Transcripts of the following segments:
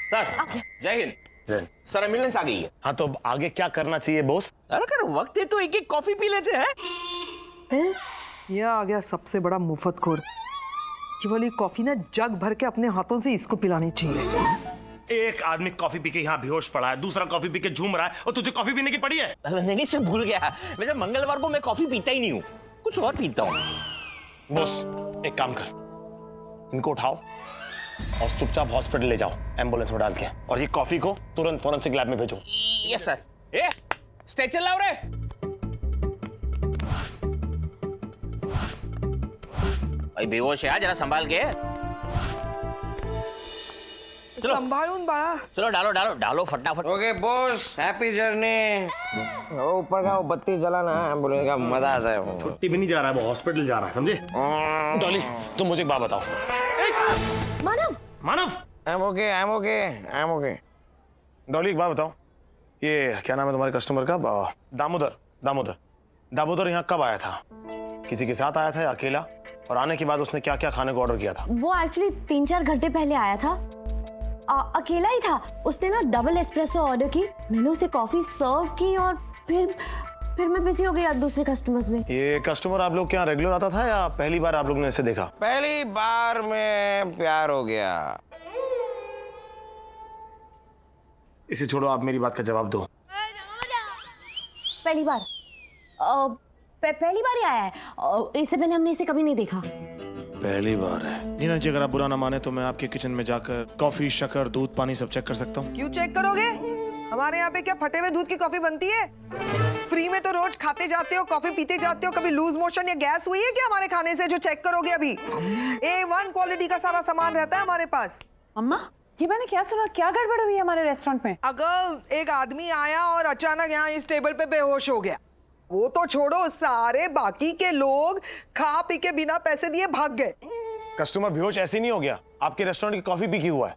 Sir जय Hind. Sir ambulance आ गई है। हाँ तो आगे क्या करना चाहिए बॉस? अगर वक्त है तो एक एक कॉफी पी लेते हैं। ये आ गया सबसे बड़ा मुफ्तखोर। ये वाली कॉफी ना जग भर के अपने हाथों से इसको पिलानी चाहिए। एक आदमी कॉफी पी के यहाँ बेहोश पड़ा है, दूसरा कॉफी पी के झूम रहा है, और तुझे कॉफी पीने की पड़ी है? नहीं सर भूल गया, वैसे मंगलवार को मैं कॉफी पीता ही नहीं हूँ, कुछ और पीता हूँ। बॉस एक काम कर, इनको उठाओ और चुपचाप हॉस्पिटल ले जाओ एम्बुलेंस में डाल के, और ये कॉफी को तुरंत फॉरेंसिक लैब में भेजो। Yes sir. ए स्ट्रेचर लाओ रे। भाई बेहोश है, जरा संभाल के। चलो संभालूं बड़ा। चलो डालो डालो डालो फटाफट। Okay boss, happy journey. ऊपर का वो बत्ती जलाना एम्बुलेंस का मजा आता है। छुट्टी भी नहीं जा रहा है, वो हॉस्पिटल जा रहा है, समझे? डॉली तुम मुझे एक बात बताओ। मानव मानव आई एम ओके। डॉली एक बात बताओ, ये क्या नाम है तुम्हारे कस्टमर का? दामोदर यहाँ कब आया था? किसी के साथ आया था या अकेला? और आने के बाद उसने क्या क्या खाने को ऑर्डर किया था? वो एक्चुअली 3-4 घंटे पहले आया था। अकेला ही था। उसने ना डबल एस्प्रेसो ऑर्डर की, मैंने उसे कॉफी सर्व की और फिर मैं बिजी हो गया दूसरे कस्टमर्स में। ये कस्टमर आप लोग के यहाँ रेगुलर आता था या पहली बार आप लोग ने इसे देखा? पहली बार में प्यार हो गया। इसे छोड़ो, आप मेरी बात का जवाब दो। पहली बार पहली बार ही आया है। इससे पहले हमने इसे कभी नहीं देखा। पहली बार है। नीना जी अगर आप बुरा ना माने तो मैं आपके किचन में जाकर कॉफी, शक्कर, दूध, पानी सब चेक कर सकता हूँ? क्यों चेक करोगे? हमारे यहाँ पे क्या फटे हुए दूध की कॉफी बनती है? फ्री में तो रोज खाते जाते हो, कॉफी पीते जाते हो। कभी लूज मोशन या गैस हुई है क्या हमारे खाने से जो चेक करोगे? अभी A1 क्वालिटी का सारा सामान रहता है हमारे पास। अम्मा ये मैंने क्या सुना, क्या गड़बड़ हुई है हमारे रेस्टोरेंट में? अगर एक आदमी आया और अचानक यहाँ इस टेबल पे बेहोश हो गया, वो तो छोड़ो, सारे बाकी के लोग खा पी के बिना पैसे दिए भाग गए। कस्टमर बेहोश ऐसे नहीं हो गया, आपके रेस्टोरेंट की कॉफी पी की हुआ है।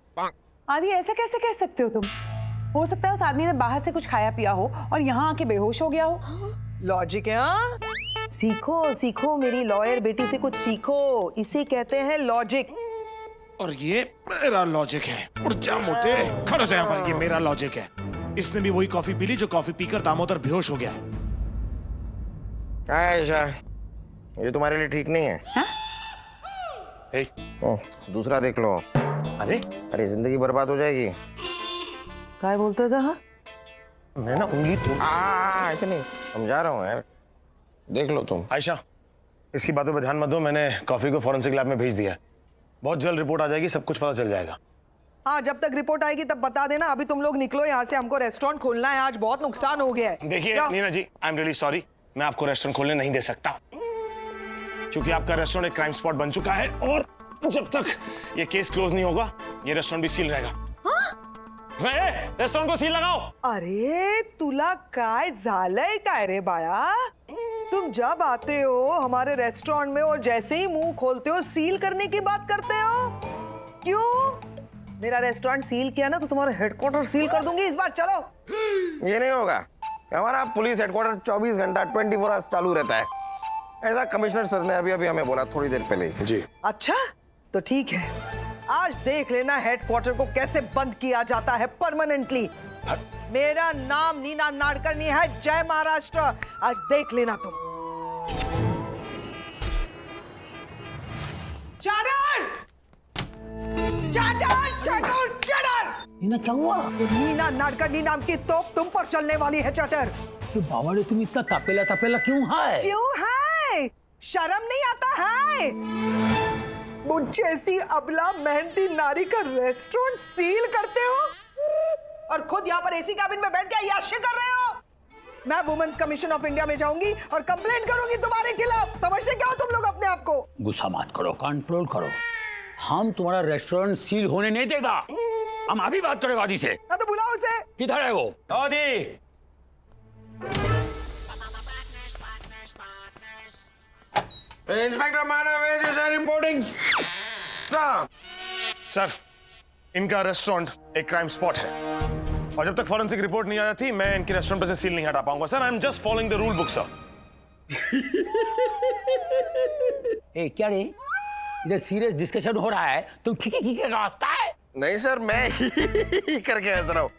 आदि ऐसे कैसे कह सकते हो तुम? हो सकता है उस आदमी ने बाहर से कुछ खाया पिया हो और यहाँ आके बेहोश हो गया हो। लॉजिक है। हाँ सीखो सीखो, मेरी लॉयर बेटी से कुछ सीखो, इसे कहते हैं लॉजिक। और ये मेरा लॉजिक है। उठ जा मोटे, खड़ो जा यहाँ पर, ये मेरा लॉजिक है। इसने भी वही कॉफी पी ली जो कॉफी पीकर दामोदर बेहोश हो गया है। आयशा, ये तुम्हारे लिए ठीक नहीं है। हे, दूसरा देख लो। अरे जिंदगी बर्बाद हो जाएगी। क्या बोलते कहा? मैं ना उंगली ऐसे नहीं, समझा रहा हूँ यार, देख लो तुम। आयशा इसकी बातों पर ध्यान मत दो, मैंने कॉफी को फॉरेंसिक लैब में भेज दिया है। बहुत जल्द रिपोर्ट आ जाएगी, सब कुछ पता चल जाएगा। हाँ जब तक रिपोर्ट आएगी तब बता देना। अभी तुम लोग निकलो यहाँ से, हमको रेस्टोरेंट खोलना है, आज बहुत नुकसान हो गया है। देखिए नीना जी, आई एम रियली सॉरी, मैं आपको रेस्टोरेंट खोलने नहीं दे सकता क्योंकि आपका रेस्टोरेंट एक क्राइम स्पॉट बन चुका है, और जब तक ये केस क्लोज नहीं होगा ये रेस्टोरेंट भी सील रहेगा। रेस्टोरेंट को सील लगाओ। अरे तुला काय झालंय काय रे बाळा? तुम जब आते हो हमारे रेस्टोरेंट में और जैसे ही मुंह खोलते हो सील करने की बात करते हो। क्यों? मेरा रेस्टोरेंट सील किया ना तो तुम्हारा हेडक्वार्टर सील कर दूंगी इस बार। चलो। ये नहीं होगा, हमारा पुलिस हेडक्वार्टर 24 घंटा 24 आवर्स चालू रहता है, ऐसा कमिश्नर सर ने अभी हमें बोला थोड़ी देर पहले जी। अच्छा तो ठीक है, आज देख लेना हेडक्वार्टर को कैसे बंद किया जाता है परमानेंटली। मेरा नाम नीना नाडकर्णी है, जय महाराष्ट्र। आज देख लेना तुम। नीना क्या हुआ? नीना नाडकर्णी नाम की तोप तुम पर चलने वाली है चटर। तो बावड़े तुम इतना तपेला तपेला क्यों है? क्यों है? शर्म नहीं आता है? मुझ जैसी अबला मेहनती नारी का रेस्टोरेंट सील करते हो और खुद यहाँ पर एसी कैबिन में बैठ के याशी कर रहे हो। मैं वुमेन्स कमीशन ऑफ इंडिया में जाऊंगी और कंप्लेंट करूंगी तुम्हारे खिलाफ। समझते क्या हो तुम लोग अपने आप को? गुस्सा मत करो, कंट्रोल करो। हम तुम्हारा रेस्टोरेंट सील होने नहीं देगा। हम अभी बात करेंगे आदि से। तो बुलाओ उसे। किधर है वो? आदि। इंस्पेक्टर मानव रिपोर्टिंग। सर इनका रेस्टोरेंट एक क्राइम स्पॉट है और जब तक फॉरेंसिक रिपोर्ट नहीं आ जाती मैं इनके रेस्टोरेंट पर से सील नहीं हटा पाऊंगा। Sir I am just following the rule book sir. ए क्या रे, इधर सीरियस डिस्कशन हो रहा है, तुम खिके खिके रास्ता है। नहीं सर, मैं ही करके हंस रहा हूँ।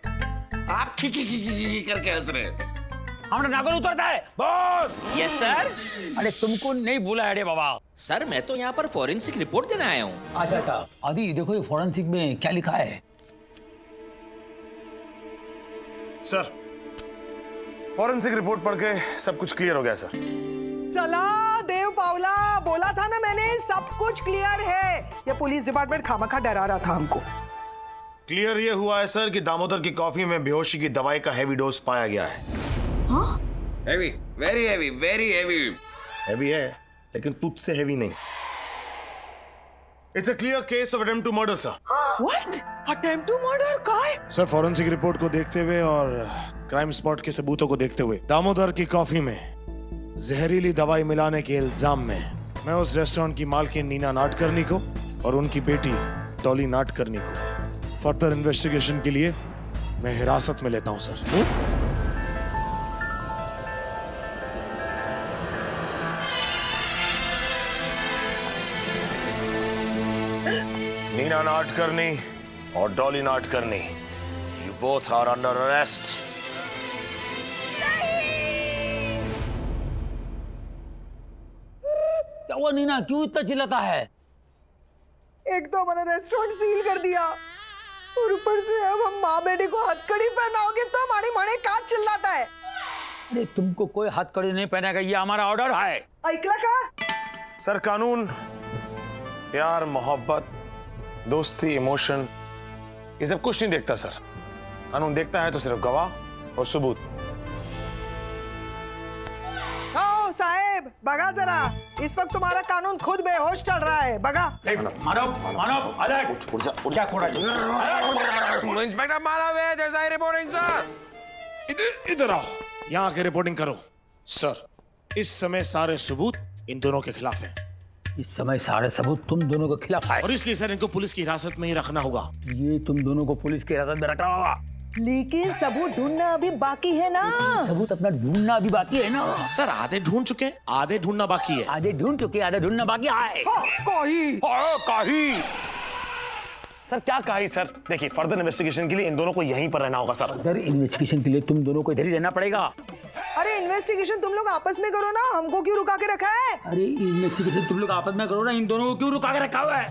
आप खी करके हंस रहे हैं। हमारा नागल उतरता है बोल। Yes sir. अरे तुमको नहीं बोला है रे बाबा। सर मैं तो यहाँ पर फॉरेंसिक रिपोर्ट देने आया हूँ। अच्छा अच्छा आदि देखो ये फॉरेंसिक में क्या लिखा है। सर फॉरेंसिक रिपोर्ट पढ़ के सब कुछ क्लियर हो गया सर। चला देव पावला, बोला था ना मैंने, सब कुछ क्लियर है। ये पुलिस डिपार्टमेंट खामखा डरा रहा था हमको। क्लियर ये हुआ है सर कि दामोदर की कॉफी में बेहोशी की दवाई का हैवी डोज पाया गया है। Heavy, very heavy, very heavy. Heavy है लेकिन तुझसे हैवी नहीं। It's a clear case of attempt to murder sir. What? Attempt to murder? काय? सर फॉरेंसिक रिपोर्ट को देखते हुए और क्राइम स्पॉट के सबूतों को देखते हुए दामोदर की कॉफी में जहरीली दवाई मिलाने के इल्जाम में मैं उस रेस्टोरेंट की मालकिन नीना नाडकर्णी को और उनकी बेटी डॉली नाडकर्णी को फर्दर इन्वेस्टिगेशन के लिए मैं हिरासत में लेता हूं सर। नीना नाडकर्णी और Dolly Nadkarni, you both are under arrest. क्या हुआ नीना, क्यों इतना चिल्लाता है? एक तो हमारा रेस्टोरेंट सील कर दिया और ऊपर से अब हम माँ बेटे को हथकड़ी पहनाओगे तो हमारे माने का चिल्लाता है। अरे तुमको कोई हथकड़ी नहीं पहनेगा, ये हमारा ऑर्डर है। ऐकला का? सर कानून प्यार, मोहब्बत, दोस्ती, इमोशन ये सब कुछ नहीं देखता सर। कानून देखता है तो सिर्फ गवाह और सबूत। आओ साहेब, बगा जरा, इस वक्त तुम्हारा कानून खुद बेहोश चल रहा है। बगा। मानव अलर्ट। उठ जा। क्या कोड़ा इंस्पेक्टर मानव है, जैसा रिपोर्टिंग सर। इधर आओ, यहाँ आके रिपोर्टिंग करो। सर इस समय सारे सबूत इन दोनों के खिलाफ हैं। इस समय सारे सबूत तुम दोनों के खिलाफ है और इसलिए सर इनको पुलिस की हिरासत में ही रखना होगा। ये तुम दोनों को पुलिस की हिरासत में रखना होगा। लेकिन सबूत ढूंढना अभी बाकी है ना। सबूत अपना ढूंढना अभी बाकी है ना। सर आधे ढूंढ चुके हैं, आधे ढूंढना बाकी है। आधे ढूंढ चुके, आधे ढूंढना बाकी है। काही सर, क्या काही सर? देखिए फर्दर इन्वेस्टिगेशन के लिए इन दोनों को यहीं पर रहना होगा सर। फर्दर इन्वेस्टिगेशन के लिए तुम दोनों को इधर ही रहना पड़ेगा। अरे इन्वेस्टिगेशन तुम लोग आपस में करो ना, हमको क्यों रुका के रखा है? अरे इन्वेस्टिगेशन तुम लोग आपस में करो ना, इन दोनों को क्यों रुका के रखा हुआ है?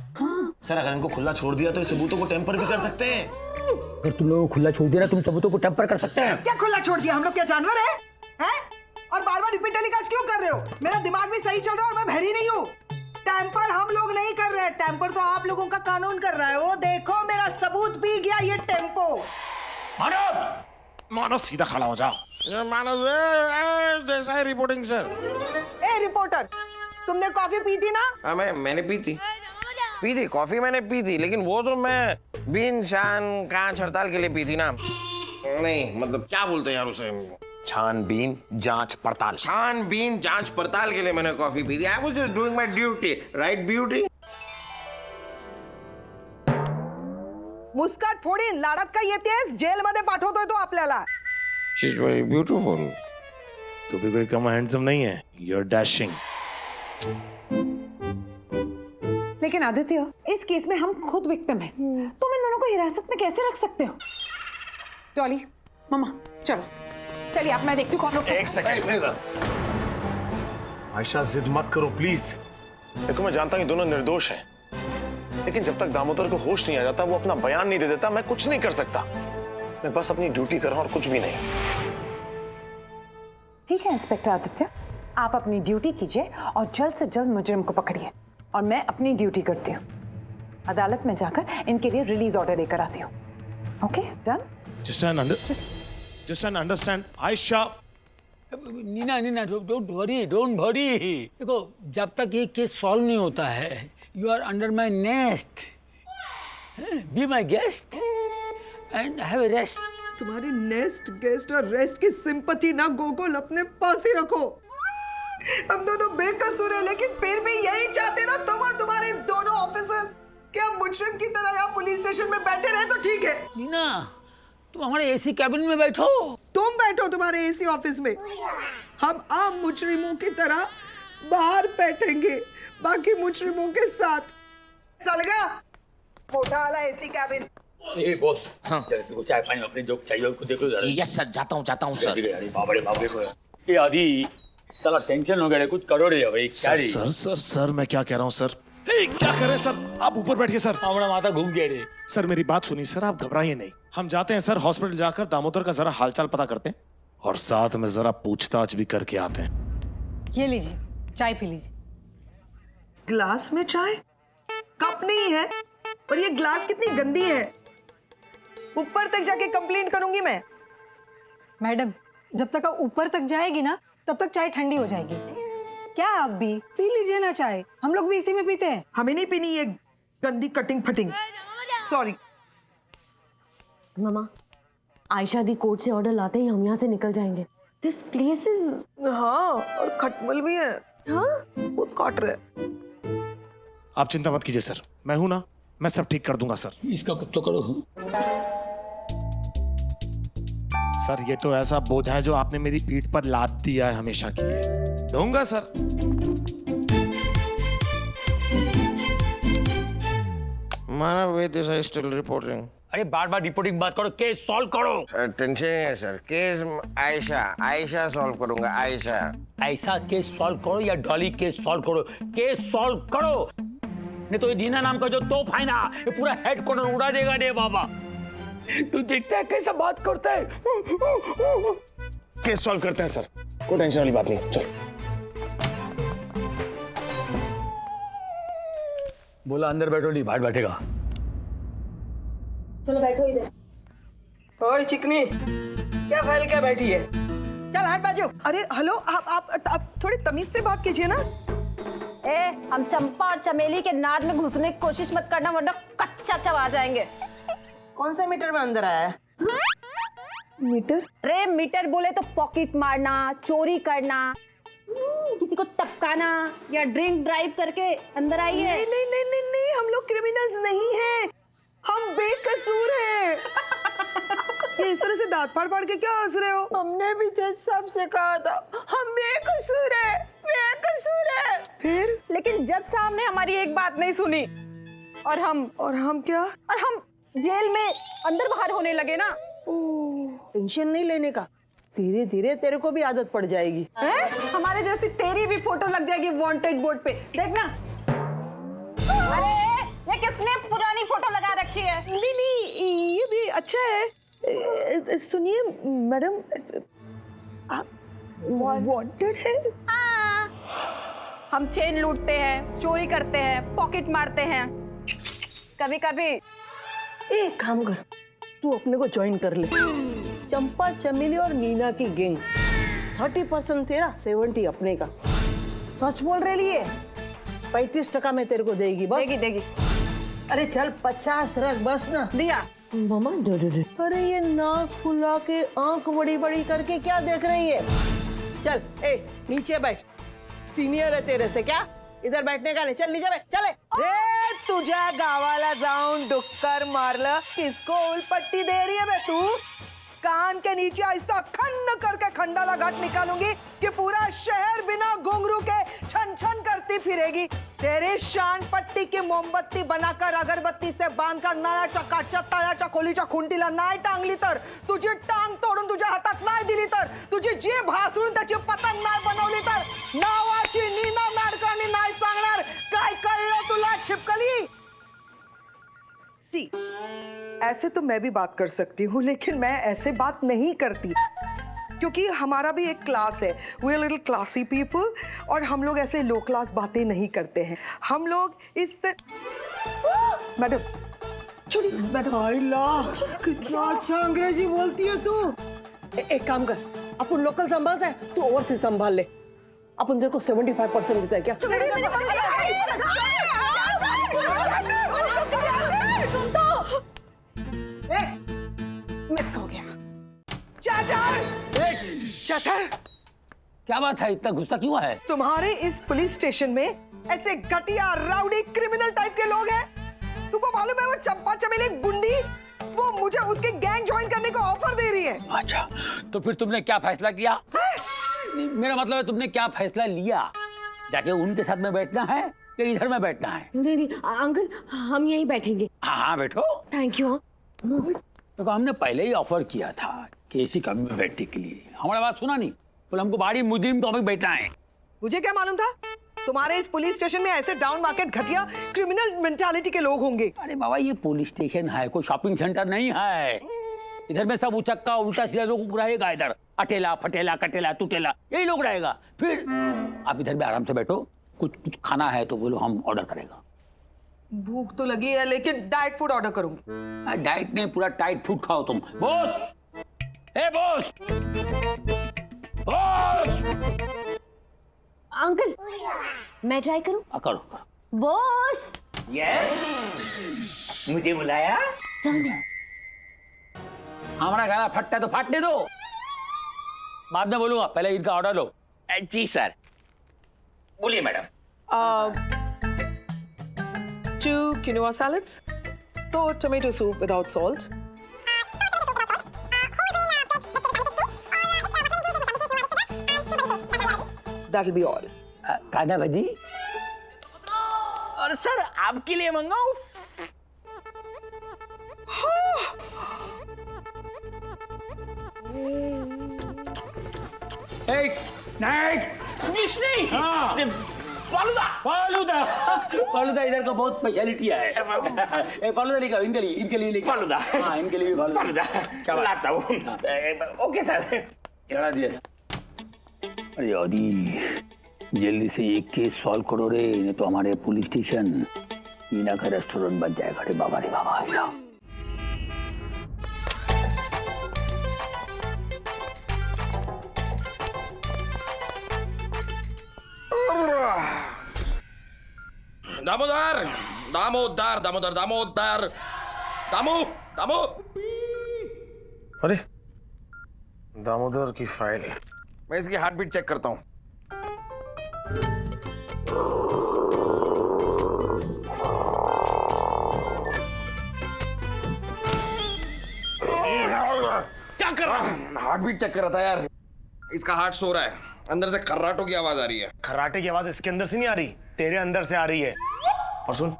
सर अगर इनको खुला छोड़ दिया तो इस सबूतों को टेम्पर भी कर सकते हैं। अगर तुम लोगों को खुला छोड़ दिया तुम सबूतों को टेम्पर कर सकते हैं। क्या खुला छोड़ दिया? हम लोग क्या जानवर हैं? हैं? और बार-बार रिपीट टेलीकास्ट क्यों कर रहे हो? मेरा दिमाग भी सही चल रहा है और मैं बहरी नहीं हूँ। टेम्पर हम लोग नहीं कर रहे हैं, टेम्पर तो आप लोगों का कानून कर रहा है। वो देखो मेरा सबूत पी गया ये टेम्पो। मानो सीधा खड़ा हो जाओ। मानव जैसा है रिपोर्टिंग सर। ए रिपोर्टर, तुमने कॉफी पी थी ना? हाँ मैंने पी थी कॉफी मैंने पी थी, लेकिन वो तो मैं बीन शान कांच हड़ताल के लिए पी थी ना। नहीं मतलब क्या बोलते हैं यार उसे, छानबीन जांच पड़ताल। छानबीन जांच पड़ताल के लिए मैंने कॉफी पी थी। I was just doing my duty, right beauty? मुस्काट फोडीन, लाडात का येतेस, जेलमध्ये पाठवतोय तो आपल्याला। She is very beautiful. तो भी कोई कम हैंडसम नहीं है, यू आर डैशिंग। लेकिन आदित्य, इस केस में हम खुद विक्टिम हैं। तुम इन दोनों को हिरासत में कैसे रख सकते हो? डॉली, मम्मा, चलो चलिए, आप मैं देखती हूँ कौन रोकता है। एक सेकंड आयशा, जिद मत करो प्लीज। देखो मैं जानता हूँ ये दोनों निर्दोष हैं, लेकिन जब तक दामोदर को होश नहीं आ जाता, वो अपना बयान नहीं दे देता, मैं कुछ नहीं कर सकता। मैं बस अपनी ड्यूटी कर रहा हूँ और कुछ भी नहीं। ठीक है इंस्पेक्टर आदित्य, आप अपनी ड्यूटी कीजिए और जल्द से जल्द मुजरिम को पकड़िए, और मैं अपनी ड्यूटी करती हूँ। अदालत में जाकर इनके लिए रिलीज ऑर्डर लेकर आती हूँ। Okay, done? Just understand, Aisha. Neena don't worry. देखो जब तक ये केस सॉल्व नहीं होता है, you are under my nest, be my guest and have a rest. तुम्हारे नेस्ट, गेस्ट और रेस्ट की सिंपैथी ना गोकुल अपने पास ही रखो। हम दोनों बेकसूर हैं, लेकिन फिर भी यही चाहते ना तुम और तुम्हारे दोनों ऑफिसर्स कि हम मुजरिम की तरह यहाँ पुलिस स्टेशन में बैठे रहे तो ठीक है। नीना, तुम हमारे एसी कैबिन में बैठो। तुम बैठो तुम्हारे एसी ऑफिस में, हम आम मुजरिमों की तरह बाहर बैठेंगे बाकी मुजरिमों के साथ। चल गया? मोटा वाला एसी कैबिन। ए बॉस, हाँ तेरे को चाय पानी अपने जो चाहिए उसको देखो जरा। यस सर, जाता हूँ सर। अरे बाबा रे बाबा रे। ये आदि साला टेंशन हो गया रे, कुछ करो रे भाई। क्या रे? सर मैं क्या कह रहा हूँ सर। क्या कर रहे हैं सर, आप ऊपर बैठिए सर। हमारा माथा घूम गया रे। सर मेरी बात सुनिए सर, आप घबराइए नहीं। हम जाते हैं सर हॉस्पिटल, जाकर दामोदर का जरा हालचाल पता करते हैं और साथ में जरा पूछताछ भी करके आते हैं। ये लीजिए, चाय पी लीजिए। ग्लास में चाय? कप नहीं है, और ये ग्लास कितनी गंदी है। ऊपर तक जाके कंप्लेंट करूंगी मैं। मैडम, जब तक आप ऊपर तक जाएगी ना, तब तक चाय ठंडी हो जाएगी। क्या आप भी पी लीजिए ना चाय, हम लोग भी इसी में पीते हैं। हमें नहीं पीनी ये गंदी कटिंग फटिंग। सॉरी। मामा, आयशा दी कोर्ट से ऑर्डर लाते ही हम यहाँ से निकल जाएंगे। This place is. हाँ, और खटमल भी है। हाँ, बहुत काट रहे। आप चिंता मत कीजिए सर, मैं हूं ना, मैं सब ठीक कर दूंगा सर। इसका कुछ तो करो। सर ये तो ऐसा बोझ है जो आपने मेरी पीठ पर लाद दिया है हमेशा के लिए। दूंगा सर। माना वेद इज स्टिल रिपोर्टिंग। अरे बार बार रिपोर्टिंग बात करो, केस सॉल्व करो। सर टेंशन नहीं है सर, केस आयशा सॉल्व करूंगा। आयशा ऐसा केस सॉल्व करो या डॉली केस सॉल्व करो, केस सॉल्व करो। नहीं तो ये दीना नाम का जो तोप है ना, ये पूरा हेडक्वार्टर उड़ा देगा रे बाबा। तू देखता है कैसा बात करता है। केस सॉल्व करते हैं सर, कोई टेंशन वाली बात नहीं। चल बोला अंदर बैठो, नहीं बाहर बैठेगा। चलो बैठो इधर। और चिकनी क्या फैल के बैठी है? चल हट बाजू। अरे हेलो, आप थोड़ी तमीज से बात कीजिए ना। ए, हम चंपा और चमेली के नाद में घुसने की कोशिश मत करना, वरना कच्चा चबा जाएंगे। कौन से मीटर में अंदर आया है? मीटर? अरे मीटर बोले तो पॉकेट मारना, चोरी करना, किसी को टपकाना या ड्रिंक ड्राइव करके अंदर आई है। नहीं नहीं नहीं नहीं नहीं, हम लोग क्रिमिनल्स नहीं हैं, हम बेकसूर हैं। ये इस तरह से दांत फाड़ फाड़ के क्या हंस रहे हो? हमने भी जज साहब से कहा था हम बेकसूर है, बेकसूर है। फिर? लेकिन जज साहब ने हमारी एक बात नहीं सुनी और हम क्या? और हम जेल में अंदर बाहर होने लगे ना। टेंशन नहीं लेने का, धीरे धीरे तेरे को भी आदत पड़ जाएगी। हमारे जैसी तेरी भी फोटो लग जाएगी वांटेड बोर्ड पे, देखना। अरे ये किसने पुरानी फोटो लगा रखी है? नहीं नहीं, ये भी अच्छा है। सुनिए मैडम, आप वांटेड है? हाँ, हम चेन लूटते हैं, चोरी करते हैं, पॉकेट मारते हैं, कभी कभी। एक काम कर, तू अपने को ज्वाइन कर ले। चंपा, चमेली और नीना की गैंग। 30% तेरा, 70 अपने का। सच बोल रही है? 35% में तेरे को देगी बस। देगी। अरे चल 50 रख बस ना। दिया। मामा अरे ये नाक फुला के आंख बड़ी बड़ी करके क्या देख रही है? चल ए नीचे बैठ, सीनियर है तेरे से क्या? इधर बैठने का नहीं, चल नीचे बैठ। चले तुझ्या गावाला जाऊन डुक्कर मारलं, किसको उलपट्टी दे रही है बे तू? कान के नीचे ऐसा खन्न करके खंडाला घाट निकालूंगी कि पूरा शहर बिना घुंघरू के छन छन करती फिरेगी। तेरे शान पट्टी की मोमबत्ती बनाकर अगरबत्ती से बांधकर नळाच्या काठच्या तळ्याच्या खोलीच्या खुंटीला नाही टांगली तर, तुझी टांग तोडून तुझ्या हातात नाही दिली तर, तुझी जीभ भासून त्याची पतंग नाही बनवली तर, नावाची नीना नाडकर्णी नाही सांगणार। काय कळलं तुला छिपकली? सी, ऐसे तो मैं भी बात कर सकती हूँ, लेकिन मैं ऐसे बात नहीं करती क्योंकि हमारा भी एक क्लास है। We are little classy people, और हम लोग ऐसे लो क्लास बातें नहीं करते हैं। हम लोग इस मैडम कितना अच्छा अंग्रेजी बोलती है तू। एक काम कर, अपन लोकल संभालता है, तू ओवरसीज संभाल ले। अपन तेरे को 75% देता है क्या? सुन तो, मिस हो गया। चटर, क्या बात है, इतना गुस्सा क्यों है? तुम्हारे इस पुलिस स्टेशन में ऐसे घटिया राउडी क्रिमिनल टाइप के लोग हैं। तुमको मालूम है वो चंपा चमेली गुंडी, वो मुझे उसके गैंग ज्वाइन करने को ऑफर दे रही है। अच्छा, तो फिर तुमने क्या फैसला किया? मेरा मतलब है तुमने क्या फैसला लिया? जाके उनके साथ में बैठना है कि इधर में बैठना है? नहीं नहीं अंकल हम यहीं बैठेंगे। हाँ हाँ बैठो। Thank you. तो हमने पहले ही ऑफर किया था कि एसी कब में बैठने के लिए, हमारा बात सुना नहीं, बोले हमको बाड़ी मुजरिम टॉपिक बैठना है। मुझे क्या मालूम था तुम्हारे इस पुलिस स्टेशन में ऐसे डाउन मार्केट घटिया क्रिमिनल मेंटालिटी के लोग होंगे। अरे बाबा ये पुलिस स्टेशन है, कोई शॉपिंग सेंटर नहीं है। इधर में सब उचक्का उल्टा सीधा लोग रहेगा, इधर अटेला फटेला कटेला टूटेला यही लोग रहेगा। फिर आप इधर में आराम से बैठो, कुछ खाना है तो बोलो हम ऑर्डर करेगा। भूख तो लगी है लेकिन डाइट फूड ऑर्डर करूंगी। डाइट नहीं पूरा टाइट फूड खाओ तुम। बॉस, ए बॉस, बॉस। अंकल मैं ट्राई करूं? करो करो। बॉस यस, मुझे बुलाया? हमारा खाना फटता है तो फाटने दो, बाद में बोलूंगा, पहले इनका ऑर्डर लो। जी सर, बोलिए madam. 2 quinoa salads, 2 tomato soup without salt, that'll be all. कांदा भाजी। और सर आपके लिए मंगाऊं? एक नाइट फिश नहीं, हाँ। फालूदा। फालूदा, फालूदा इधर का बहुत स्पेशलिटी है। ए फालूदा लेकर इनके लिए लेकर फालूदा। हाँ इनके लिए भी फालूदा। क्या लाता हूँ? Okay sir. चला दिया सर। अरे यादी जल्दी से एक केस सॉल्व करो रे, नहीं तो हमारे पुलिस स्टेशन मीना का रेस्टोरेंट बन जाएगा। रे बाबा रे बाबा। दामोदर दामोदर दामोदर दामोदर दामो दामो। अरे दामोदर की फाइल। मैं इसकी हार्ट बीट चेक करता हूँ। क्या कर रहा है? हार्ट बीट चेक कर रहा था यार। इसका हार्ट सो रहा है, अंदर से खर्राटों की आवाज आ रही है। खर्राटे की आवाज इसके अंदर से नहीं आ रही, तेरे अंदर से आ रही है। और सुन,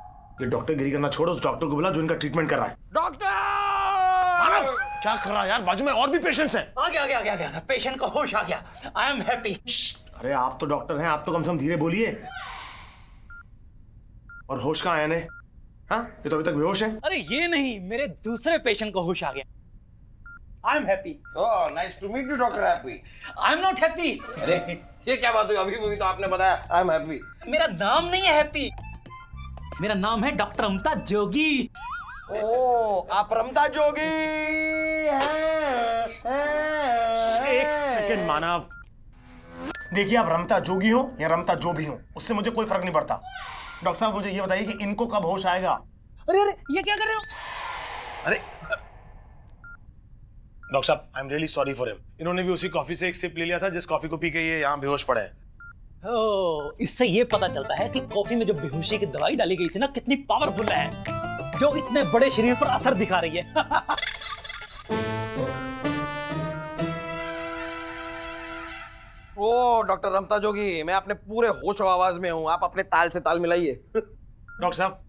ये डॉक्टर गिरी करना छोड़ो, उस डॉक्टर को बुला जो इनका ट्रीटमेंट कर रहा है। डॉक्टर क्या कर रहा है यार? बाजू में और भी पेशेंट्स हैं। आ गया पेशेंट को होश आ गया। I am happy. अरे आप तो डॉक्टर हैं, आप तो कम से कम धीरे बोलिए। और होश कहाँ है? हाँ, ये तो अभी तक बेहोश है। अरे ये नहीं, मेरे दूसरे पेशेंट को होश आ गया। I am Happy. Oh nice to meet you doctor Happy. I am not happy. अरे ये क्या बात हुई? अभी तो आपने बताया आई एम हैप्पी। मेरा नाम नहीं है हैप्पी, मेरा नाम है डॉक्टर अमता जोगी। ओह आप रमता जोगी हैं। एक सेकंड मानव, देखिए आप रमता जोगी हो या रमता जो भी हो, उससे मुझे कोई फर्क नहीं पड़ता। डॉक्टर साहब मुझे ये बताइए कि इनको कब होश आएगा? अरे ये क्या कर रहे हो? अरे डॉक्टर साहब I am really sorry for him. इन्होंने भी उसी कॉफी से एक सिप ले लिया था जिस कॉफी को पी के ये यहाँ बेहोश पड़े हैं। ओह, इससे ये पता चलता है कि कॉफी में जो बेहोशी की दवाई डाली गई थी ना, कितनी पावरफुल है, जो इतने बड़े शरीर पर असर दिखा रही है। ओ डॉक्टर रमता जोगी, मैं अपने पूरे होश और आवाज में हूँ, आप अपने ताल से ताल मिलाइए। डॉक्टर साहब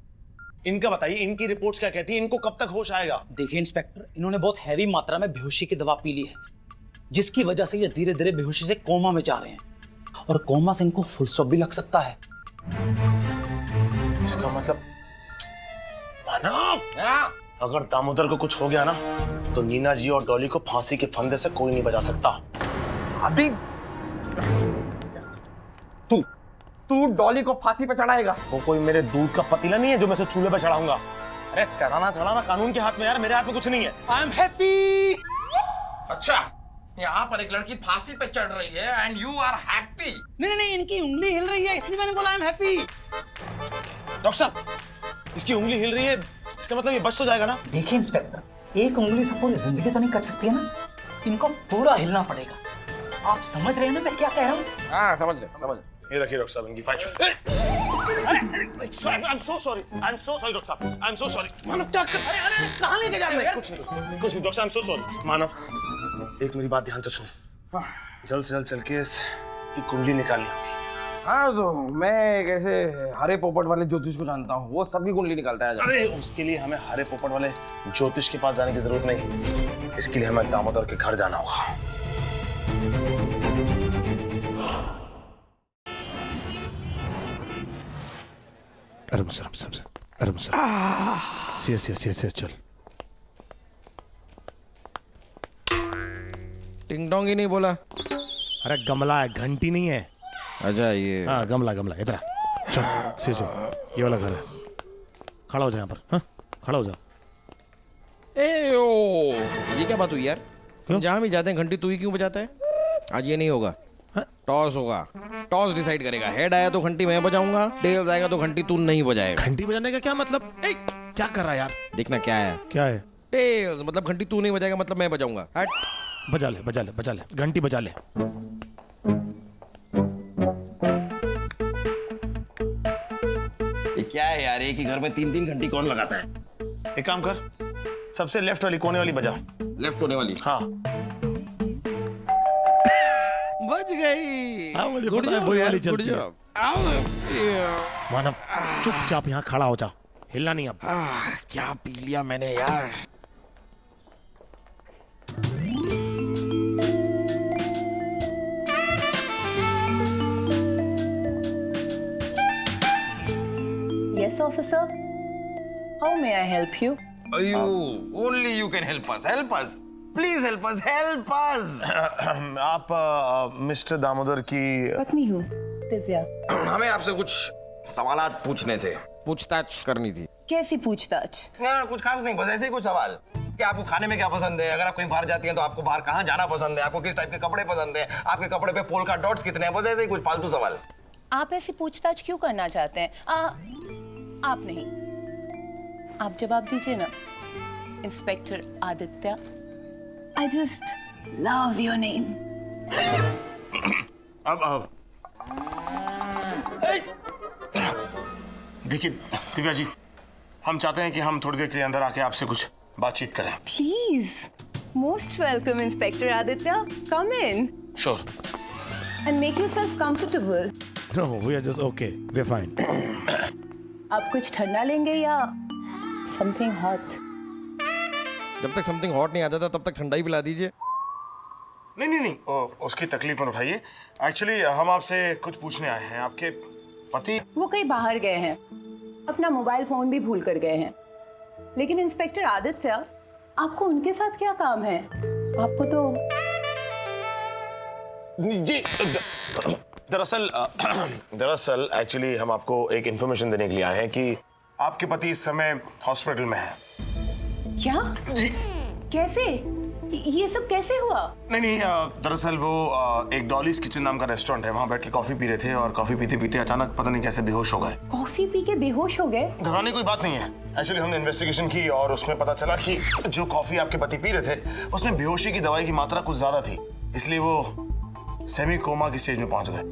इनका बताइए, इनकी रिपोर्ट्स क्या कहती है? इनको कब तक होश आएगा? देखिए इंस्पेक्टर, इन्होंने बहुत हैवी मात्रा में बेहोशी की दवा पी ली है, जिसकी वजह से ये धीरे धीरे बेहोशी से कोमा में जा रहे हैं, और कोमा से इनको फुल स्टॉप भी लग सकता है। इसका मतलब मानव, अगर दामोदर को कुछ हो गया ना, तो नीना जी और डॉली को फांसी के फंदे से कोई नहीं बचा सकता। अभी तू डॉली को फांसी पे चढ़ाएगा? वो कोई मेरे दूध का पतीला नहीं है जो मैं उसे चूल्हे पे चढ़ाऊंगा। अरे चढ़ाना कानून के हाथ में यार, मेरे हाथ में कुछ नहीं है। आई एम हैप्पी। अच्छा, यहाँ पर एक लड़की फांसी पे चढ़ रही है एंड यू आर हैप्पी? नहीं, इनकी उंगली हिल रही है इसलिए मैंने बोला आई एम हैप्पी। डॉक्टर साहब इसकी उंगली हिल रही है, इसका मतलब ये बच तो जाएगा ना? देखिए इंस्पेक्टर, एक उंगली से पूरी जिंदगी तो नहीं कट सकती है ना, इनको पूरा हिलना पड़ेगा। आप समझ रहे हैं ना मैं क्या कह रहा हूँ? हाँ समझ ले। ये रखिए डॉक्टर साहब इनकी file. I am so sorry doctor साहब, आई एम सो सॉरी। मानव क्या कर? अरे कहाँ लेके जा रहे हैं? कुछ नहीं डॉक्टर साहब, आई एम सो सॉरी। मानव एक मेरी बात ध्यान से सुन, जल्द से जल्द चल के इसकी कुंडली निकालनी होगी। हाँ तो मैं एक ऐसे हरे पोपट वाले ज्योतिष को जानता हूँ, वो सबकी कुंडली निकालता है। अरे उसके लिए हमें हरे पोपट वाले ज्योतिष के पास जाने की जरूरत नहीं, इसके लिए हमें दामोदर के घर जाना होगा। अरम सर यस चल। टिंग टोंग ही नहीं बोला। अरे गमला है, घंटी नहीं है। अच्छा ये हाँ गमला इधर चल चल, ये वाला घर है। खड़ा हो जा यहाँ पर, हाँ खड़ा हो जा। ए ओ ये क्या बात हुई यार? हम जहाँ भी जाते हैं घंटी तू ही क्यों बजाता है? आज ये नहीं होगा, टॉस होगा। टॉस डिसाइड करेगा, हेड आया तो घंटी मैं बजाऊंगा, टेल्स आएगा तो घंटी तू नहीं बजाएगा। घंटी बजाने का क्या मतलब? क्या कर रहा है यार? देखना क्या है। क्या है? टेल्स मतलब घंटी तू नहीं बजाएगा, मतलब मैं बजाऊंगा। हट बजा ले घंटी बजा ले। ये क्या है यार? एक ही घर में 3-3 घंटी कौन लगाता है? एक काम कर, सबसे लेफ्ट वाली कोने वाली बजा। लेफ्ट होने वाली? हाँ बज गई। हाँ मुझे गुड पता है, जॉब वही यार, वाली गुड चलती है। जॉब। मानव चुपचाप यहाँ खड़ा हो जा, हिलना नहीं अब। क्या पी लिया मैंने यार? Yes, officer. How may I help you? Only you can help us. Help us. Please help us. Help us. आप मिस्टर दामोदर की पत्नी हूँ, दिव्या। हमें आपसे कुछ सवालात पूछने थे, पूछताछ करनी थी। कैसी पूछताछ? ना कुछ खास नहीं, बस ऐसे ही कुछ सवाल कि आपको खाने में क्या पसंद है, अगर आप कहीं बाहर जाती हैं तो आपको बाहर कहाँ जाना पसंद है, आपको किस टाइप के कपड़े पसंद है, आपके कपड़े पे पोलका डॉट्स कितने हैं, बस ऐसे ही कुछ फालतू सवाल। आप ऐसी पूछताछ क्यों करना चाहते हैं? आप नहीं, आप जवाब दीजिए ना। Inspector Aditya. I just love your name. अब देखिए दिव्या जी, हम चाहते हैं कि हम थोड़ी देर के लिए अंदर आके आपसे कुछ बातचीत करें। Please, most welcome, Inspector Aditya. Come in Sure. and make yourself comfortable. No, we are just okay. We're fine. आप कुछ ठंडा लेंगे या something hot? जब तक समथिंग हॉट नहीं आ जाता तब तक ठंडा ही पिला दीजिए। नहीं, उसकी तकलीफ मत उठाइए। एक्चुअली हम आपसे कुछ पूछने आए हैं। आपके पति वो कहीं बाहर गए हैं, अपना मोबाइल फोन भी भूल कर गए हैं। लेकिन इंस्पेक्टर आदित्य, आपको उनके साथ क्या काम है? आपको तो जी दरअसल एक्चुअली हम आपको एक इंफॉर्मेशन देने के लिए आए हैं कि आपके पति इस समय हॉस्पिटल में है। क्या? कैसे? ये सब कैसे हुआ? नहीं, दरअसल वो एक डॉलीज किचन नाम का रेस्टोरेंट है, वहाँ बैठ के कॉफी पी रहे थे और कॉफी पीते पीते अचानक पता नहीं कैसे बेहोश हो गए। कॉफी पी के बेहोश हो गए? घबराने कोई बात नहीं है। एक्चुअली हमने इन्वेस्टिगेशन की और उसमें पता चला कि जो कॉफी आपके पति पी रहे थे उसमें बेहोशी की दवाई की मात्रा कुछ ज्यादा थी, इसलिए वो सेमी कोमा की स्टेज में पहुंच गए।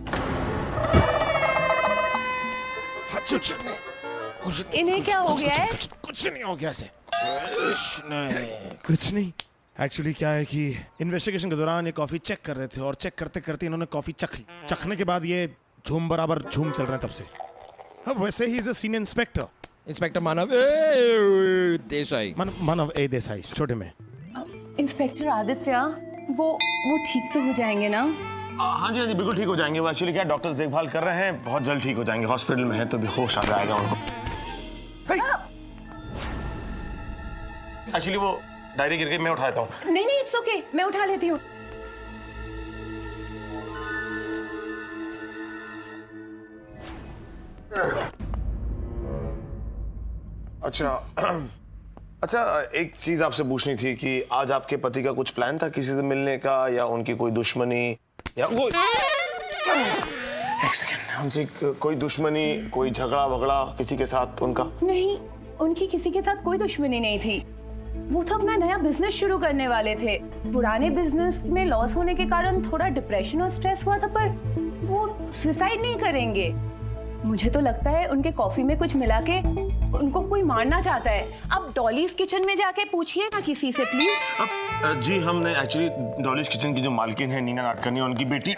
इन्हें क्या हो गया है? कुछ नहीं हो गया ऐसे, कुछ नहीं। एक्चुअली क्या है कि इन्वेस्टिगेशन के दौरान ये कॉफी चेक कर रहे थे और चेक करते करते इन्होंने कॉफी चख ली। चखने के बाद ये झूम बराबर झूम चल रहे हैं तब से। अब वैसे ही is a senior inspector. Inspector Manav Desai. Manav A Desai, छोटे में। इंस्पेक्टर आदित्य, वो ठीक तो हो जाएंगे ना? हाँ जी बिल्कुल ठीक हो जाएंगे। वो एक्चुअली क्या डॉक्टर्स देखभाल कर रहे हैं, बहुत जल्द ठीक हो जाएंगे। हॉस्पिटल में है तो भी होश आ जाएगा उनको। एक्चुअली वो डायरी गिर गई, मैं उठा लेता हूँ। नहीं, इट्स ओके, मैं उठा लेती हूँ। अच्छा, एक चीज आपसे पूछनी थी कि आज आपके पति का कुछ प्लान था किसी से मिलने का, या उनकी कोई दुश्मनी, या कोई एक सेकंड, उनसे कोई दुश्मनी, कोई झगड़ा वगड़ा किसी के साथ उनका? नहीं, उनकी किसी के साथ कोई दुश्मनी नहीं थी। वो तो अपना नया बिजनेस शुरू करने वाले थे। पुराने बिजनेस में लॉस होने के कारण थोड़ा डिप्रेशन और स्ट्रेस हुआ था, पर वो सुसाइड नहीं करेंगे। मुझे तो लगता है उनके कॉफी में कुछ मिला के उनको कोई मारना चाहता है। आप डॉलीज किचन में जाके पूछिए ना किसी से, प्लीज। जी हमने एक्चुअली डॉलीज किचन की जो मालकिन है नीना नाटकर्णी, उनकी बेटी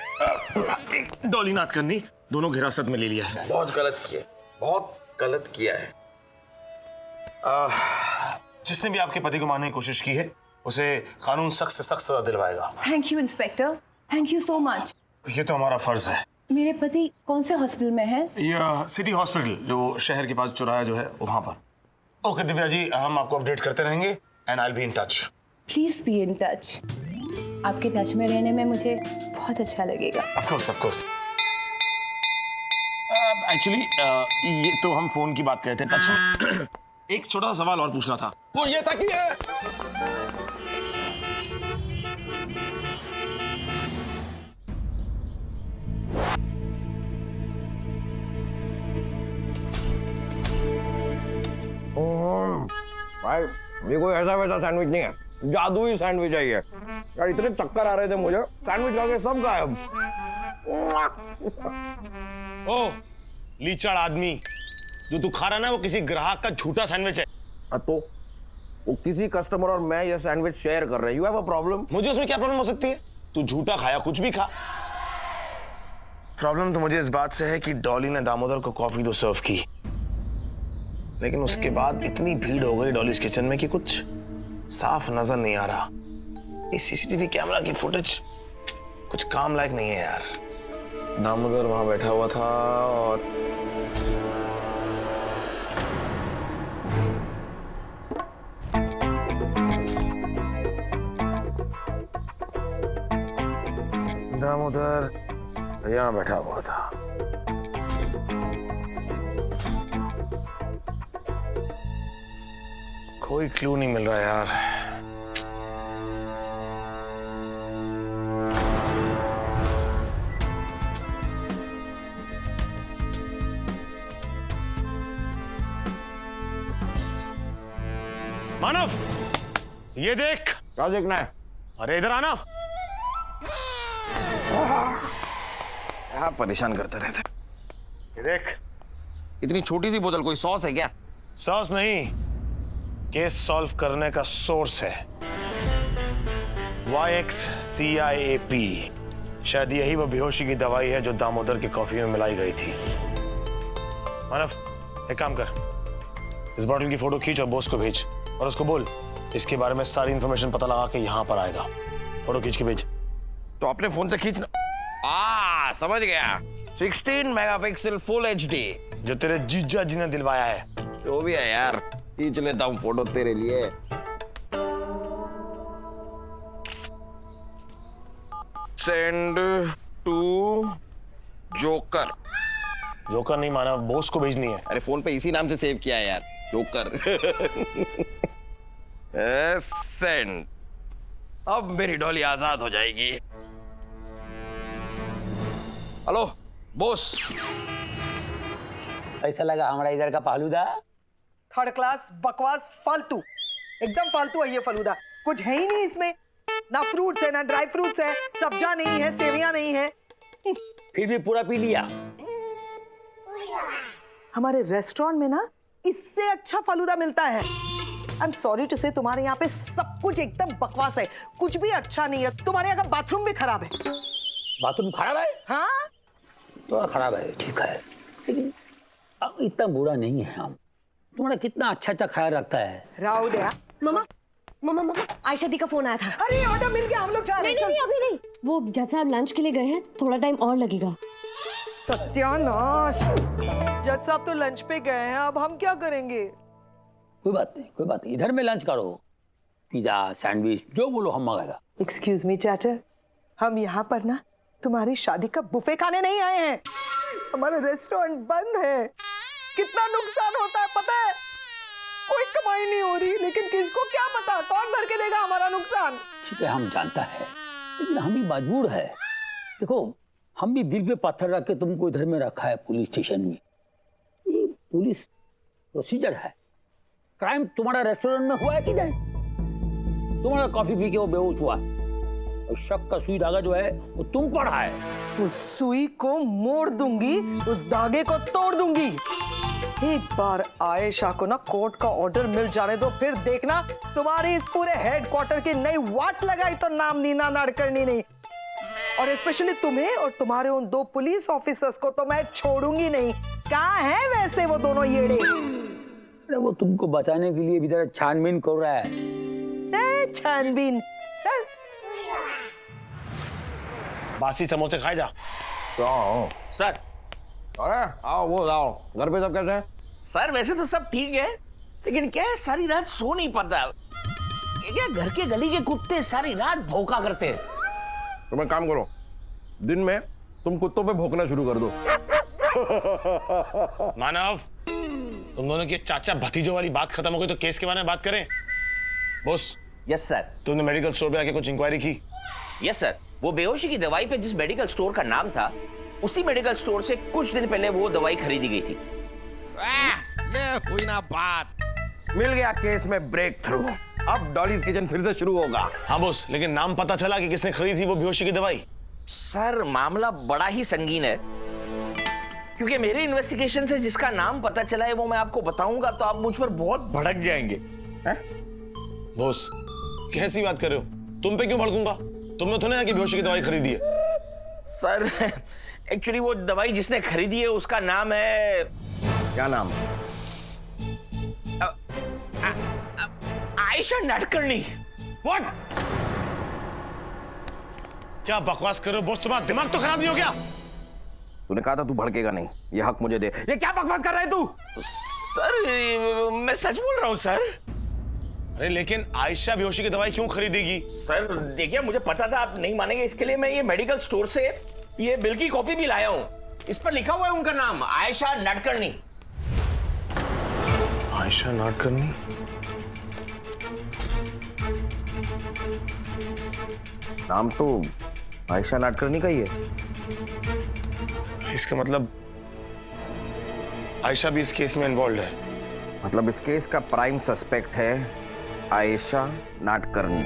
डॉली नाटकर्णी, दोनों को हिरासत में ले लिया है। बहुत गलत किया, बहुत गलत किया है। जिसने भी आपके पति को मारने की कोशिश की है उसे कानून सख्त से सख्त सजा दिलवाएगा। Thank you inspector, thank you so much. ये तो हमारा फर्ज है। मेरे पति कौन से हॉस्पिटल में है? ये सिटी हॉस्पिटल जो शहर के पास चौराहा जो है वहां पर। ओके दिव्या जी, हम आपको अपडेट करते रहेंगे and I will be in touch. Please be in touch. आपके टच में रहने में मुझे बहुत अच्छा लगेगा। Of course, of course. Actually ये तो हम फोन की बात कर रहे थे, टच में। एक छोटा सा सवाल और पूछना था, वो ये था कि भाई ये कोई ऐसा वैसा सैंडविच नहीं है, जादुई सैंडविच है ये। यार इतने चक्कर आ रहे थे मुझे, सैंडविच खा के सब गायब। ओ लीचड़ आदमी, जो तू खा रहा ना वो किसी ग्राहक का झूठा सैंडविच है। तो वो किसी कस्टमर और मैं ये सैंडविच शेयर कर रहे हैं। You have a problem? मुझे उसमें क्या प्रॉब्लम हो सकती है? तू झूठा खाया कुछ भी खा। प्रॉब्लम तो मुझे इस बात से है कि डॉली ने दामोदर को कॉफी तो सर्व की, लेकिन उसके बाद इतनी भीड़ हो गई डॉलीज किचन में कि कुछ साफ नजर नहीं आ रहा। इस सीसीटीवी कैमरा की फुटेज कुछ काम लायक नहीं है यार। दामोदर वहां बैठा हुआ था और दामोदर यहां बैठा हुआ था। कोई क्लू नहीं मिल रहा यार। मानव, ये देख। क्या देखना है? अरे इधर आना। क्या परेशान करते रहते। ये देख। इतनी छोटी सी बोतल, कोई सॉस है क्या? सॉस नहीं, केस सॉल्व करने का सोर्स है। YXCIAP, शायद यही वो बेहोशी की दवाई है जो दामोदर की कॉफी में मिलाई गई थी। मानव एक काम कर, इस बॉटल की फोटो खींच और बॉस को भेज और उसको बोल इसके बारे में सारी इंफॉर्मेशन पता लगा के यहाँ पर आएगा। फोटो खींच के भेज। तो अपने फोन से खींचना। समझ गया। 16 मेगापिक्सल फुल HD, जो तेरे जीजा जी ने दिलवाया है। जो भी है यार, खींच लेता हूँ फोटो तेरे लिए। Send to joker. जोकर नहीं माना, बॉस को भेजनी है। अरे फोन पे इसी नाम से सेव किया है यार, जोकर। सेंड। अब मेरी डॉली आजाद हो जाएगी। Hello boss. ऐसा लगा हमारा इधर का फालूदा? थर्ड क्लास बकवास फालतू, एकदम फालतू है ये फालूदा। कुछ है ही नहीं इसमें, ना फ्रूट्स है ना ड्राई फ्रूट्स है, सब्जा नहीं है, सेवियां नहीं है। फिर भी पूरा पी लिया। हमारे रेस्टोरेंट में ना इससे अच्छा फालूदा मिलता है। आई एम सॉरी टू से तुम्हारे यहाँ पे सब कुछ एकदम बकवास है, कुछ भी अच्छा नहीं है। तुम्हारे यहाँ का बाथरूम भी खराब है। बाथरूम खराब है? हाँ तो खराब है, ठीक है, लेकिन अब इतना बुरा नहीं है। हम तुम्हारा कितना अच्छा अच्छा ख्याल रखता है। राव दया। मम्मा मम्मा मम्मा, आयशा दी का फोन आया था। अरे ऑर्डर मिल गया, हम लोग जा रहे हैं। नहीं, अभी नहीं, वो जज साहब लंच के लिए गए हैं, थोड़ा टाइम और लगेगा। सत्यानाश, जज साहब तो लंच पे गए हैं, अब हम क्या करेंगे? कोई बात नहीं, कोई बात नहीं, इधर में लंच करो। पिज्जा, सैंडविच, जो बोलो हम मंगाएगा। एक्सक्यूज मी चाचा, हम यहाँ पर ना तुम्हारी शादी का बुफे खाने नहीं आए हैं। हमारा रेस्टोरेंट बंद है। कितना नुकसान होता है पता है? कोई कमाई नहीं हो रही, लेकिन किसको क्या पता कौन भर के देगा हमारा नुकसान। ठीक है, हम जानता है, लेकिन हम भी मजबूर है। देखो, हम भी दिल पे पत्थर रख के तुमको इधर में रखा है पुलिस स्टेशन में। ये पुलिस प्रोसीजर है। क्राइम तुम्हारा रेस्टोरेंट में हुआ है कि नहीं? तुम्हारा कॉफी पी के वो बेहोश हुआ, और शक का सुई धागा जो है वो तुम पर है। उस सुई को मोड़ दूंगी, उस धागे को तोड़ दूंगी। एक बार आयशा को ना कोर्ट का ऑर्डर मिल जाने दो, फिर देखना तुम्हारी इस पूरे हेडक्वार्टर की नई वाट लगाई तो नाम नीना नाडकर्णी नहीं। और स्पेशली तुम्हें और तुम्हारे उन 2 पुलिस ऑफिसर्स को तो मैं छोड़ूंगी नहीं। कहाँ है वैसे वो दोनों येड़े? अरे वो तुमको बचाने के लिए इधर छानबीन कर रहा है। छानबीन? बासी समोसे खाए जा। सर, अरे आओ वो आओ। घर पे सब कैसे हैं? सर वैसे तो सब ठीक है, लेकिन क्या है सारी रात सो नहीं पाता। ये क्या घर के गली के कुत्ते सारी रात भौंका करते हैं। तुम एक काम करो, दिन में तुम कुत्तों पे भौंकना शुरू कर दो। मानव, तुम दोनों की चाचा भतीजों वाली बात खत्म हो गई तो केस के बारे में बात करें। बॉस। Yes sir. तुमने मेडिकल स्टोर पे आके कुछ इंक्वायरी की? यस सर, वो बेहोशी की दवाई पे जिस मेडिकल स्टोर का नाम था, उसी मेडिकल स्टोर से कुछ दिन पहले वो दवाई खरीदी गई थी। ये हुई ना बात। मिल गया केस में ब्रेक थ्रू। अब डॉलीज किचन फिर से शुरू होगा। हाँ बॉस, लेकिन नाम पता चला कि किसने खरीदी थी वो बेहोशी की दवाई? सर मामला बड़ा ही संगीन है, क्योंकि मेरे इन्वेस्टिगेशन से जिसका नाम पता चला है वो मैं आपको बताऊंगा तो आप मुझ पर बहुत भड़क जाएंगे। बॉस, कैसी बात कर रहे हो? तुम पे क्यों भड़कूंगा? तुमने तो नहीं कि बेहोशी की दवाई खरीदी है। सर एक्चुअली वो दवाई जिसने खरीदी है उसका नाम है, क्या नाम? आयशा नाडकर्णी। What? क्या बकवास कर रहे हो बॉस? तुम्हारा दिमाग तो खराब नहीं हो गया? तूने कहा था तू भड़केगा नहीं। ये हक मुझे दे। ये क्या बकवास कर रहा है तू? सर मैं सच बोल रहा हूं सर। अरे लेकिन आयशा बेहोशी की दवाई क्यों खरीदेगी? सर देखिए, मुझे पता था आप नहीं मानेंगे, इसके लिए मैं ये मेडिकल स्टोर से ये बिल की कॉपी भी लाया हूं। इस पर लिखा हुआ है उनका नाम, आयशा नाडकर्णी। आयशा नाडकर्णी? नाम तो आयशा नाडकर्णी का ही है। इसका मतलब आयशा भी इस केस में इन्वॉल्व है। मतलब इस केस का प्राइम सस्पेक्ट है आयशा नाडकर्णी।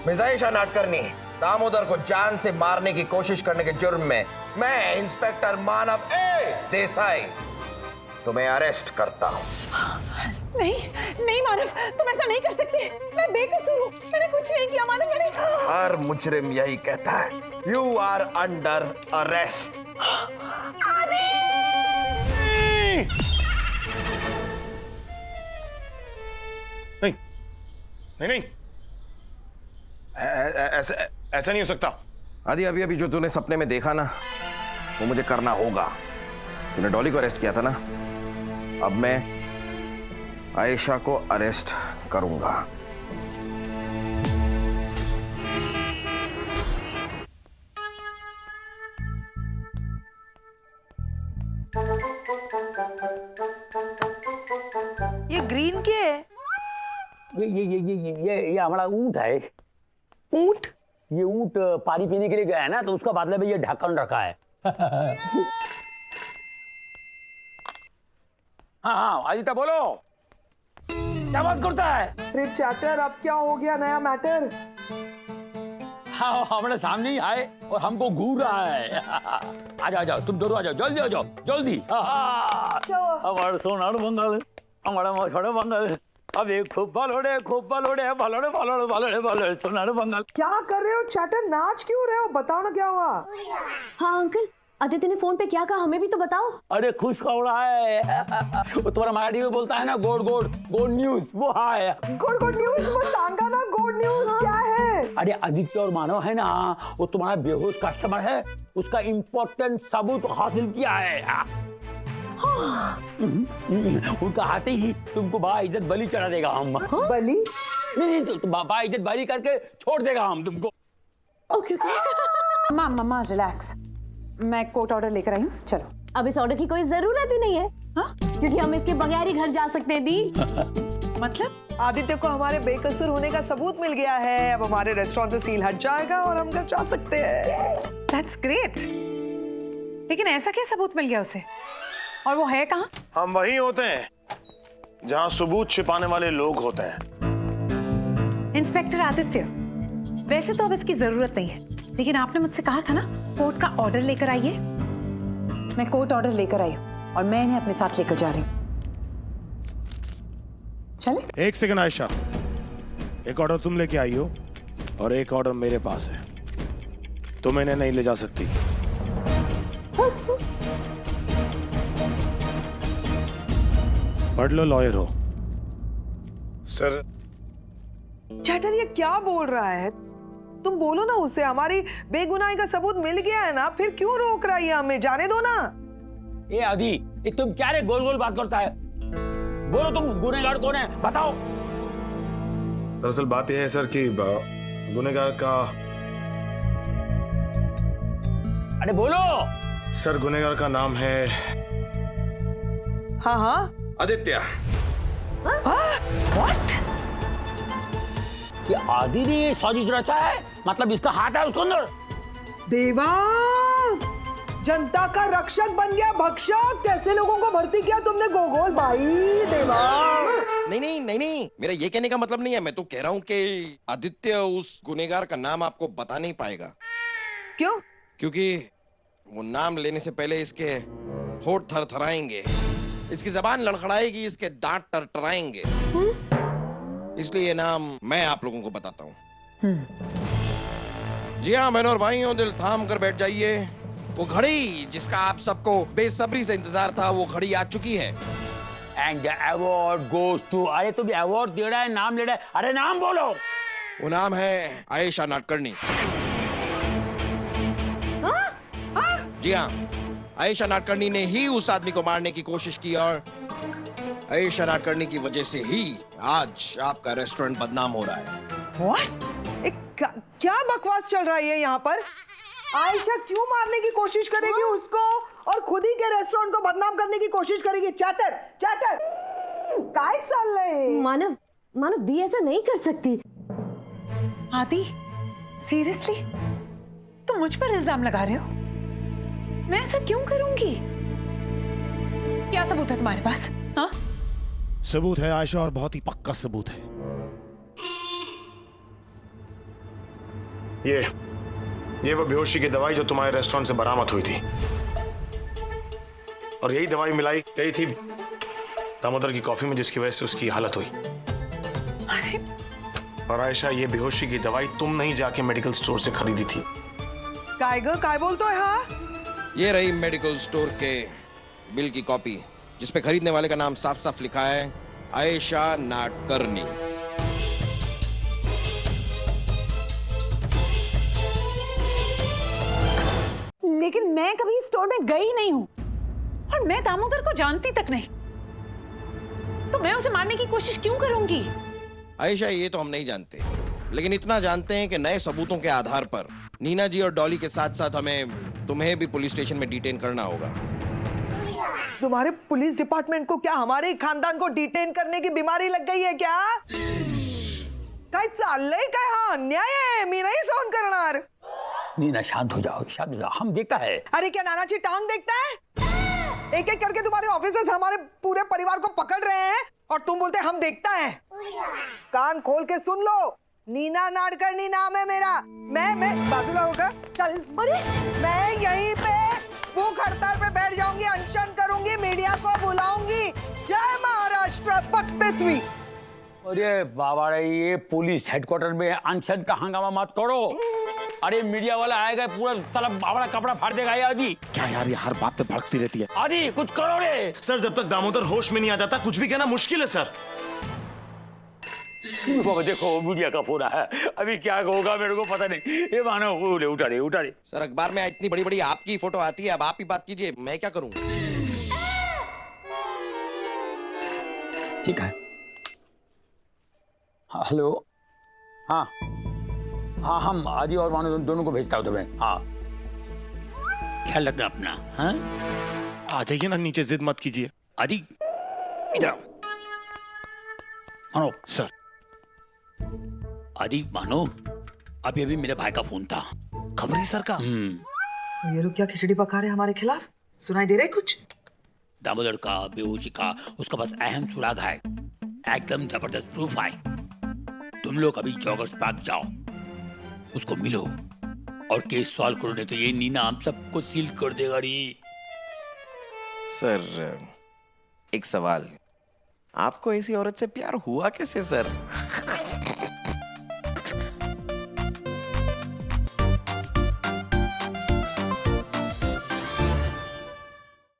मिस आयशा नाडकर्णी, दामोदर को जान से मारने की कोशिश करने के जुर्म में मैं इंस्पेक्टर मानव देसाई तुम्हें अरेस्ट करता हूं। नहीं नहीं मानव, तुम ऐसा नहीं कर सकते। मैं बेकसूर हूँ, मैंने कुछ नहीं किया मानव। मैंने हर मुजरिम यही कहता है। You are under arrest. Aadi! नहीं नहीं नहीं, ऐसा नहीं हो सकता। आदि, अभी अभी जो तूने सपने में देखा ना, वो मुझे करना होगा। तूने डॉली को अरेस्ट किया था ना, अब मैं आयशा को अरेस्ट करूंगा। ये ग्रीन क्या है? ये हमारा ऊंट है। ऊंट? ये ऊंट पानी पीने के लिए गया है ना, तो उसका बदले में ये ढक्कन रखा है। हाँ आदित्य बोलो, क्या बात करता है? अरे चैटर, अब क्या हो गया? नया मैटर? हाँ हमारे सामने ही आए और हमको घूर रहा है। आ जाओ तुम दोनों आ जाओ, जल्दी आ जाओ जल्दी। क्या हुआ? हमारे सोनार बंगाल, हमारा मछोड़े बंगाल, अब एक खूब बलोड़े भलोड़े सोनार बंगाल। क्या कर रहे हो चैटर? नाच क्यों रहे हो? बताओ ना क्या हुआ? हाँ अंकल, आदित्य ने फोन पे क्या कहा, हमें भी तो बताओ। अरे खुश खबरा है। वो तुम्हारा मराठी में बोलता है ना, गोड न्यूज, वो है। Good news? वो सांगा ना गुड न्यूज क्या है? अरे आदित्य और मानव है ना, वो तुम्हारा बेहोश कस्टमर है, उसका इम्पोर्टेंट सबूत हासिल किया है। उनका आते ही तुमको बा इज्जत बलि चढ़ा देगा हम। बलि? नहीं तो बा इज्जत बलि करके छोड़ देगा हम तुमको। ओके मम्मा रिलैक्स, मैं कोर्ट ऑर्डर लेकर आई हूँ, चलो। अब इस ऑर्डर की कोई जरूरत ही नहीं है। हाँ? क्योंकि हम इसके बगैर ही घर जा सकते हैं दी। मतलब आदित्य को हमारे बेकसूर होने का सबूत मिल गया है। अब हमारे रेस्टोरेंट से सील हट जाएगा और हम घर जा सकते हैं। That's great. लेकिन ऐसा क्या सबूत मिल गया उसे, और वो है कहाँ? हम वही होते हैं जहां सबूत छिपाने वाले लोग होते हैं। इंस्पेक्टर आदित्य, वैसे तो अब इसकी जरूरत नहीं है, लेकिन आपने मुझसे कहा था ना कोर्ट का ऑर्डर लेकर आइए। मैं कोर्ट ऑर्डर लेकर आई हूँ और मैं इन्हें अपने साथ लेकर जा रही हूँ। चले? एक सेकंड आयशा, एक ऑर्डर तुम लेके आई हो और एक ऑर्डर मेरे पास है। तुम इन्हें नहीं ले जा सकती। पढ़ लो, लॉयर हो। सर चैटर ये क्या बोल रहा है? तुम बोलो ना उसे, हमारी बेगुनाही का सबूत मिल गया है ना, फिर क्यों रोक रही है हमें? जाने दो ना। ए आदि, ये तुम क्या रे गोल गोल बात करता है? बोलो तुम गुनहगार कौन है, बताओ। दरअसल बात यह है सर कि गुनहगार का, अरे बोलो। सर गुनहगार का नाम है हाँ हाँ आदित्य। व्हाट? ये आदि ने साजिश रचा है, मतलब इसका हाथ है उसके अंदर। देवा, जनता का रक्षक बन गया भक्षक। कैसे लोगों को भर्ती किया तुमने गोगोल भाई? देवा नहीं, मेरा ये कहने का मतलब नहीं है। मैं तो कह रहा हूँ कि आदित्य उस गुनहगार का नाम आपको बता नहीं पाएगा। क्यों? क्योंकि वो नाम लेने से पहले इसके होठ थरथराएंगे, इसकी जबान लड़खड़ाएगी, इसके दांत टरटराएंगे। इसलिए ये नाम मैं आप लोगों को बताता हूँ। जी हाँ बहनों और भाइयों, दिल थाम कर बैठ जाइए। वो घड़ी जिसका आप सबको बेसब्री से इंतजार था, वो घड़ी आ चुकी है। And the award goes to, अरे तुम अवार्ड दे रहा है, नाम ले रहा है, अरे नाम बोलो। वो नाम है आयशा नाडकर्णी। जी हाँ, आयशा नाडकर्णी ने ही उस आदमी को मारने की कोशिश की और आयशा नाडकर्णी की वजह से ही आज आपका रेस्टोरेंट बदनाम हो रहा है। व्हाट? क्या बकवास चल रहा है यहाँ पर? आयशा क्यों मारने की कोशिश करेगी उसको और खुद ही के रेस्टोरेंट को बदनाम करने की कोशिश करेगी? चैटर चैटर काय चल रहे? मानव दी ऐसा नहीं कर सकती। आदि, सीरियसली तुम मुझ पर इल्जाम लगा रहे हो? मैं ऐसा क्यों करूंगी? क्या सबूत है तुम्हारे पास? हाँ? सबूत है आयशा, और बहुत ही पक्का सबूत है। ये वो बेहोशी की दवाई जो तुम्हारे रेस्टोरेंट से बरामद हुई थी, और यही दवाई मिलाई गई थी दामोदर की कॉफी में, जिसकी वजह से उसकी हालत हुई। अरे और आयशा, ये बेहोशी की दवाई तुम नहीं जाके मेडिकल स्टोर से खरीदी थी। काय बोलतो है? हाँ, ये रही मेडिकल स्टोर के बिल की कॉपी, जिसपे खरीदने वाले का नाम साफ साफ लिखा है, आयशा नाडकर्णी। लेकिन मैं कभी इस स्टोर में गई नहीं हूं और मैं दामोदर को जानती तक नहीं, तो मैं उसे मारने की कोशिश क्यों करूंगी? आयशा, ये तो हम नहीं जानते, लेकिन इतना जानते हैं कि नए सबूतों के आधार पर नीना जी और डॉली के साथ साथ हमें तुम्हें भी पुलिस स्टेशन में डिटेन करना होगा। तुम्हारे पुलिस डिपार्टमेंट को क्या हमारे खानदान को डिटेन करने की बीमारी लग गई है क्या? काय चाललंय काय? हा अन्याय आहे, मी नाही सहन करणार। नीना शांत हो जाओ, हम देखता है। अरे क्या नानाची टांग देखता है? एक एक करके तुम्हारे ऑफिसर्स हमारे पूरे परिवार को पकड़ रहे हैं और तुम बोलते हम देखता है। कान खोल के सुन लो, नीना नाडकर्णी नाम है मेरा। मैं बाजूला होकर चल। अरे मैं यहीं पे भूख हड़ताल पे बैठ जाऊंगी, अनशन करूंगी, मीडिया को बुलाऊंगी। जय महाराष्ट्र, पक्तस्वी। अरे बाबा रे, ये पुलिस हेडक्वार्टर में अनशन का हंगामा मत करो। अरे मीडिया वाला आएगा, पूरा साला बावड़ा कपड़ा फाड़ देगा ये आदि। क्या यार, ये हर बात पे भड़कती रहती है। आदि कुछ करो रे। सर, जब तक दामोदर होश में नहीं आ जाता, कुछ भी कहना मुश्किल है सर। बाबा देखो, मीडिया का फोन है, अभी क्या होगा मेरे को पता नहीं। ये मानो उठा रे। सर, अखबार में इतनी बड़ी बड़ी आपकी फोटो आती है, अब आप ही बात कीजिए, मैं क्या करूं? ठीक है। हेलो, हाँ, हम आदि और मानो दोनों को भेजता हूँ तुम्हें। हाँ, ख्याल रखना अपना। हाँ, आ जाइए ना नीचे, जिद मत कीजिए। आदि इधर आओ। मानो सर। आदि मानो, अभी मेरे भाई का फोन था। खबरी सर का? ये लोग क्या खिचड़ी पका रहे हमारे खिलाफ? सुनाई दे रहा है कुछ? दामोदर का, बेहोशी का, उसका बस अहम सुराग है, एकदम जबरदस्त प्रूफ है। तुम लोग अभी जॉगर्स पार्क जाओ, उसको मिलो और केस सॉल्व करो, नहीं तो ये नीना हम सबको सील कर देगा री। सर, एक सवाल, आपको ऐसी औरत से प्यार हुआ कैसे सर?